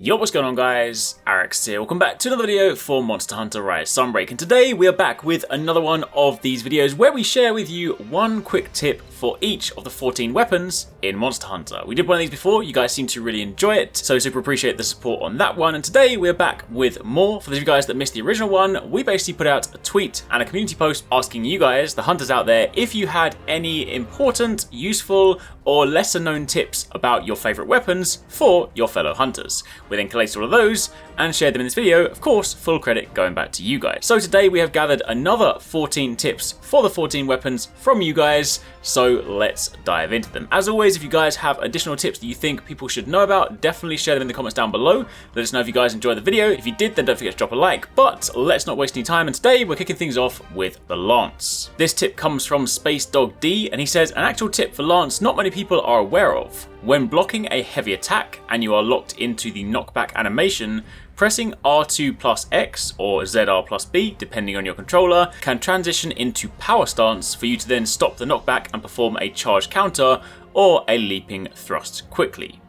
Yo, what's going on guys? HyperX here. Welcome back to another video for Monster Hunter Rise Sunbreak, and today we are back with another one of these videos where we share with you one quick tip for each of the 14 weapons in Monster Hunter. We did one of these before, you guys seem to really enjoy it, so super appreciate the support on that one, and today we're back with more. For those of you guys that missed the original one, we basically put out a tweet and a community post asking you guys, the hunters out there, if you had any important, useful, or lesser known tips about your favourite weapons for your fellow hunters. We then collated all of those and shared them in this video, of course, full credit going back to you guys. So today we have gathered another 14 tips for the 14 weapons from you guys, so let's dive into them. As always, if you guys have additional tips that you think people should know about, definitely share them in the comments down below. Let us know if you guys enjoyed the video. If you did, then don't forget to drop a like, but let's not waste any time, and today we're kicking things off with the Lance. This tip comes from Space Dog D, and he says, an actual tip for Lance not many people are aware of. When blocking a heavy attack and you are locked into the knockback animation, pressing R2 plus X or ZR plus B, depending on your controller, can transition into power stance for you to then stop the knockback and perform a charge counter or a leaping thrust quickly.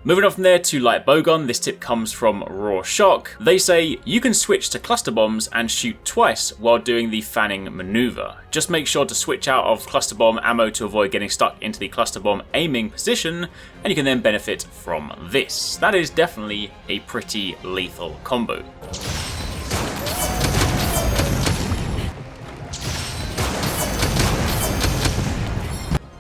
Moving on from there to Light Bogon, this tip comes from Raw Shock. They say, you can switch to cluster bombs and shoot twice while doing the fanning maneuver. Just make sure to switch out of cluster bomb ammo to avoid getting stuck into the cluster bomb aiming position, and you can then benefit from this. That is definitely a pretty lethal combo.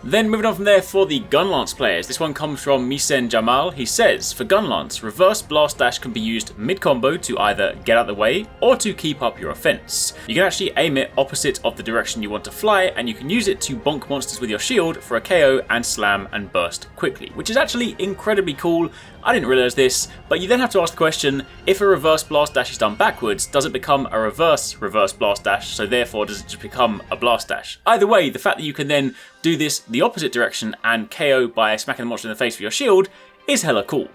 Then moving on from there for the Gunlance players, this one comes from Misen Jamal. He says, for Gunlance, reverse blast dash can be used mid-combo to either get out of the way or to keep up your offense. You can actually aim it opposite of the direction you want to fly, and you can use it to bonk monsters with your shield for a KO and slam and burst quickly, which is actually incredibly cool. I didn't realize this, but you then have to ask the question, if a reverse blast dash is done backwards, does it become a reverse blast dash, so therefore does it just become a blast dash? Either way, the fact that you can then do this the opposite direction and KO by smacking the monster in the face with your shield is hella cool.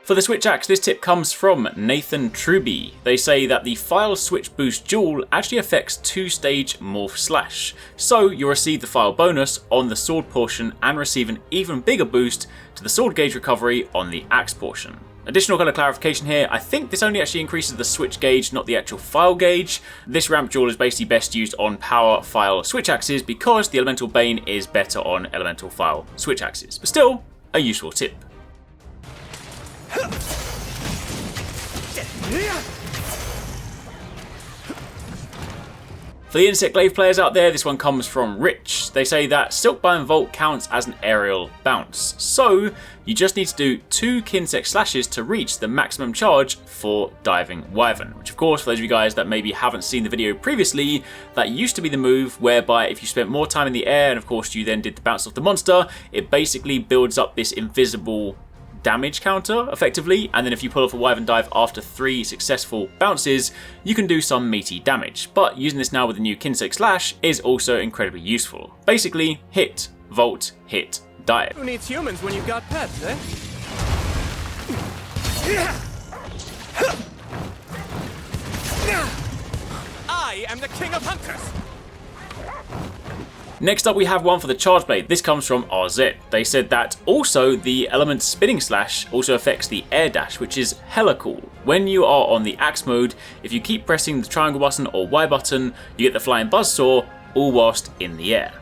For the switch axe, this tip comes from Nathan Truby. They say that the file switch boost dual actually affects 2-stage morph slash, so you'll receive the file bonus on the sword portion and receive an even bigger boost to the sword gauge recovery on the axe portion. Additional kind of clarification here, I think this only actually increases the switch gauge, not the actual file gauge. This ramp dual is basically best used on power file switch axes because the Elemental Bane is better on elemental file switch axes, but still a useful tip. For the Insect Glaive players out there, this one comes from Rich. They say that Silkbind Vault counts as an aerial bounce, so you just need to do 2 Kinsect slashes to reach the maximum charge for Diving Wyvern, which of course, for those of you guys that maybe haven't seen the video previously, that used to be the move whereby if you spent more time in the air and of course you then did the bounce off the monster, it basically builds up this invisible damage counter effectively, and then if you pull off a Wyvern dive after 3 successful bounces, you can do some meaty damage. But using this now with the new Kinsect slash is also incredibly useful. Basically, hit, vault, hit, dive. Who needs humans when you've got pets, eh? I am the king of hunters! Next up we have one for the Charge Blade. This comes from RZ. They said that also the element Spinning Slash also affects the air dash, which is hella cool. When you are on the axe mode, if you keep pressing the triangle button or Y button, you get the flying buzzsaw, all whilst in the air.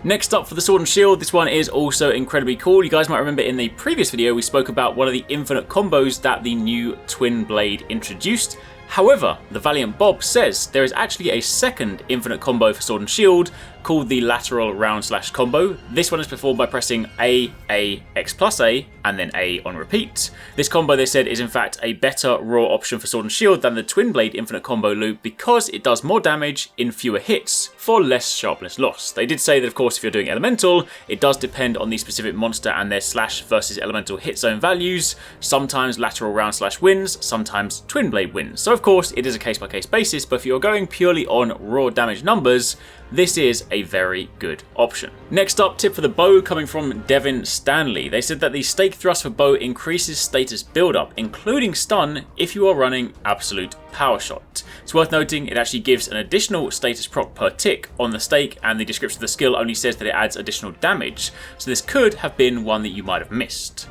Next up for the Sword and Shield, this one is also incredibly cool. You guys might remember in the previous video we spoke about one of the infinite combos that the new Twin Blade introduced. However, the Valiant Bob says there is actually a second infinite combo for Sword and Shield called the lateral round slash combo. This one is performed by pressing A, X plus A, and then A on repeat. This combo, they said, is in fact a better raw option for Sword and Shield than the Twin Blade infinite combo loop because it does more damage in fewer hits for less sharpness loss. They did say that, of course, if you're doing elemental, it does depend on the specific monster and their slash versus elemental hit zone values. Sometimes lateral round slash wins, sometimes Twin Blade wins. So of course it is a case by case basis, but if you're going purely on raw damage numbers, this is a very good option. Next up, tip for the bow coming from Devin Stanley. They said that the stake thrust for bow increases status build-up, including stun, if you are running absolute power shot. It's worth noting it actually gives an additional status proc per tick on the stake, and the description of the skill only says that it adds additional damage, so this could have been one that you might have missed.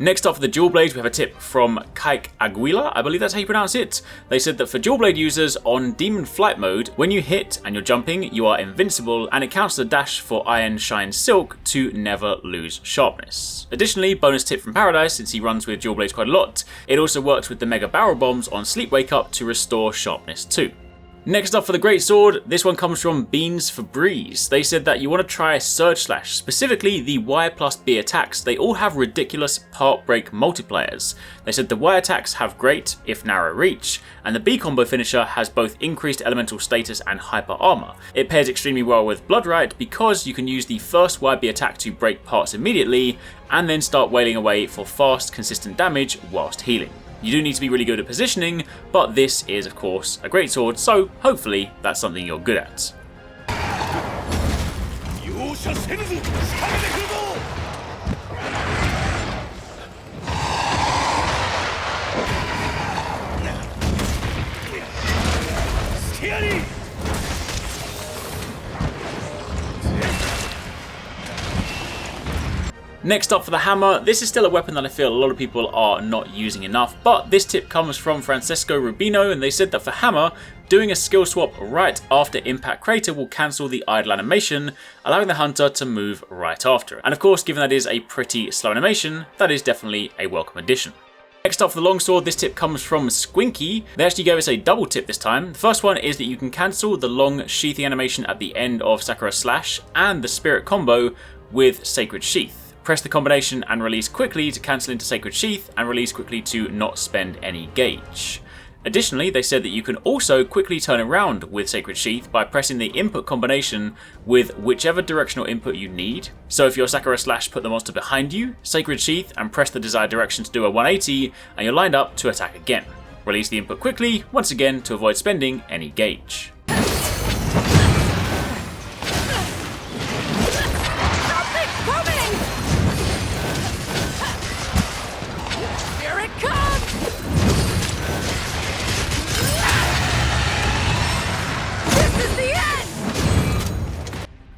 Next up for the dual blades, we have a tip from Kaik Aguila, I believe that's how you pronounce it. They said that for dual blade users on Demon Flight mode, when you hit and you're jumping, you are invincible, and it counts the dash for Iron Shine Silk to never lose sharpness. Additionally, bonus tip from Paradise, since he runs with dual blades quite a lot, it also works with the Mega Barrel Bombs on Sleep Wake Up to restore sharpness too. Next up for the Great Sword, this one comes from Beans for Breeze. They said that you want to try Surge Slash, specifically the Y plus B attacks. They all have ridiculous part break multipliers. They said the Y attacks have great, if narrow reach, and the B combo finisher has both increased elemental status and hyper armor. It pairs extremely well with Bloodright because you can use the first YB attack to break parts immediately, and then start wailing away for fast, consistent damage whilst healing. You do need to be really good at positioning, but this is of course a great sword, so hopefully that's something you're good at. Next up for the hammer, this is still a weapon that I feel a lot of people are not using enough, but this tip comes from Francesco Rubino, and they said that for hammer, doing a skill swap right after impact crater will cancel the idle animation, allowing the hunter to move right after it. And of course, given that it is a pretty slow animation, that is definitely a welcome addition. Next up for the longsword, this tip comes from Squinky. They actually gave us a double tip this time. The first one is that you can cancel the long sheathing animation at the end of Sakura Slash and the Spirit combo with Sacred Sheath. Press the combination and release quickly to cancel into Sacred Sheath, and release quickly to not spend any gauge. Additionally, they said that you can also quickly turn around with Sacred Sheath by pressing the input combination with whichever directional input you need. So if you're Sakura Slash, put the monster behind you, Sacred Sheath, and press the desired direction to do a 180, and you're lined up to attack again. Release the input quickly, once again to avoid spending any gauge.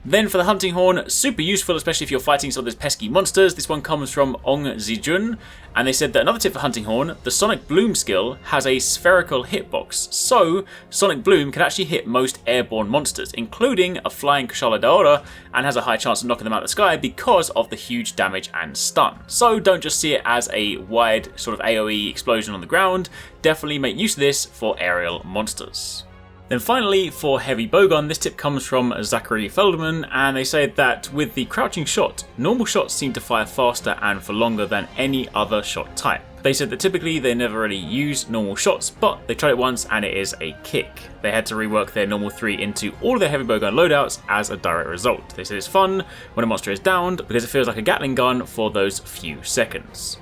Then for the hunting horn, super useful, especially if you're fighting some of those pesky monsters. This one comes from Ong Zijun, and they said that another tip for hunting horn, the Sonic Bloom skill has a spherical hitbox, so Sonic Bloom can actually hit most airborne monsters, including a flying Kushala Daora, and has a high chance of knocking them out of the sky because of the huge damage and stun. So don't just see it as a wide sort of AoE explosion on the ground, definitely make use of this for aerial monsters. Then finally, for heavy Bogon, this tip comes from Zachary Feldman, and they say that with the crouching shot, normal shots seem to fire faster and for longer than any other shot type. They said that typically they never really use normal shots, but they tried it once and it is a kick. They had to rework their normal 3 into all of their heavy Bogon loadouts as a direct result. They said it's fun when a monster is downed because it feels like a Gatling gun for those few seconds.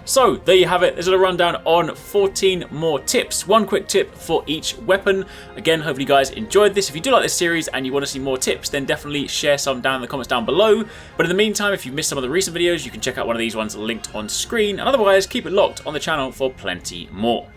So there you have it, there's a rundown on 14 more tips, one quick tip for each weapon. Again, hopefully you guys enjoyed this. If you do like this series and you want to see more tips, then definitely share some down in the comments down below. But in the meantime, if you missed some of the recent videos, you can check out one of these ones linked on screen. And otherwise, keep it locked on the channel for plenty more.